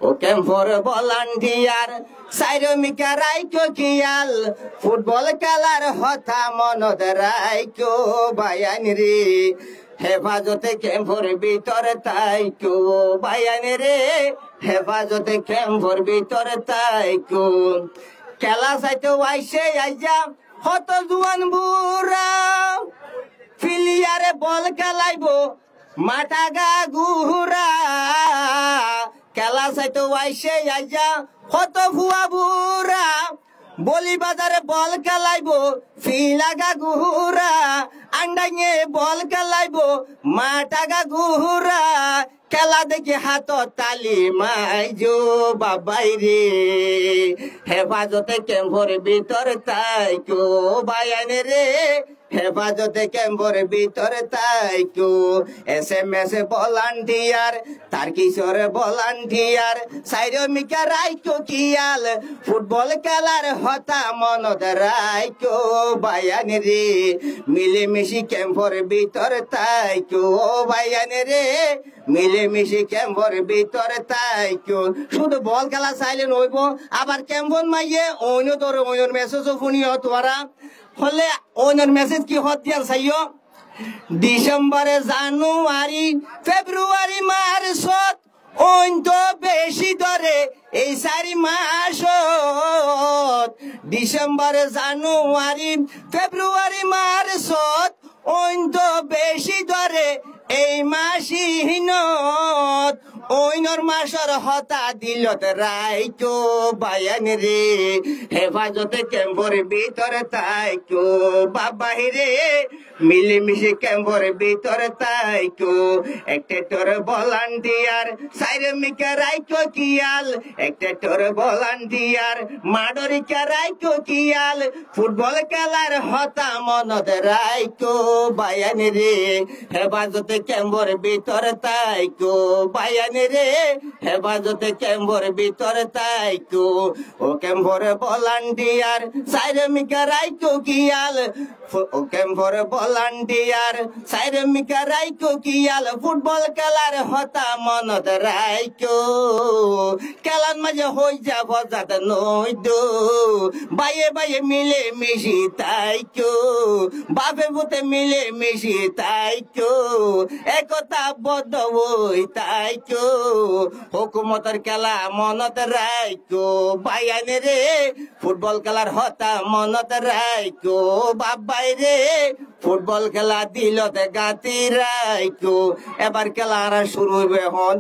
ও ক্যাম্পর volunteer সাইরমিকা Raiko কিয়াল football খেলার হতা মনত রাইকো বায়ান রে হেফাজতে ক্যাম্পর ভিতরে তাইকো বায়ান রে হেফাজতে ক্যাম্পর ভিতরে তাইকো খেলা চাইতে আইসে আইজা হত জুয়ান বুড়া ফিলিয়ারে বল খেলাইব মাটাগা গুহুরা খেলা চাইতে আইসে আইজা হত ভুয়া বুড়া বলি বাজারে বল খেলাইব ফিলাগা গুহুরা আন্ডাইয়ে বল খেলাইব মাটাগা গুহুরা খেলা দেখি হাত তালি মাইজো বাবাই রে হেফাজতে ক্যাম্পর ভিতর তাইকো বায়ান রে হেফাজতে ক্যাম্পর ভিতর তাইকো SMS ভলান্টিয়ার তার কিশোর ভলান্টিয়ার সাইরমিকা রাইকো কিয়াল ফুটবল খেলার হতা মনত রাইকো বায়ান রে মিলেমিশি ক্যাম্পর ভিতর তাইকো বায়ান রে মিলেমিশি ক্যাম্পর ভিতর তাইকো শুধু বল খেলা চাইলে নইব আবার ক্যাম্পন মাইয়ে অন্য তোর অন্যর মেসেজও শুনিও তোরা হলে অন্যর মেসেজ কি হতিয়ার চাইও ডিসেম্বরে জানুয়ারি ফেব্রুয়ারি মার্চত অন্ত বেশি ধরে এই 4 মাসত ডিসেম্বরে জানুয়ারি ফেব্রুয়ারি মার্চত অন্ত বেশি ধরে এই মাসিনত ওইনর মাসর হতা দিলত রাইকো বায়ান রে হেফাজতে ক্যাম্পর ভিতরে তাইকো বাবাই রে মিলেমিশে ক্যাম্পর ভিতরে তাইকো একটা তোর ভলান্টিয়ার সাইরমিকা রাইকো কিয়াল একটা তোর ভলান্টিয়ার মাডরিকা রাইকো কিয়াল ফুটবল খেলার হতা মনত রাইকো বায়ান রে হেফাজতে ক্যাম্পর ভিতরে তাইকো বায়ান রে হেফাজতে ক্যাম্পর ভিতরে তাইকো ও ক্যাম্পর ভলান্টিয়ার সাইরমিকা রাইকো কিয়াল ও ক্যাম্পর ভলান্টিয়ার সাইরমিকা রাইকো কিয়াল ফুটবল খেলার হতা মনত রাইকো খেলার মাঝে হই যাব যাত নইদো বাইয়ে বাইয়ে মিলে মিশি তাইকো বাপে বুতে মিলে মিশি তাইকো একতা বদ্ধ হই তাইকো হুকুমতের খেলা মনত রাইকো বায়ান রে ফুটবল খেলার হতা মনত রাইকো বাবাই রে ফুটবল খেলা দিলতে গাতি রাইকো এবার খেলা শুরু হইবে হন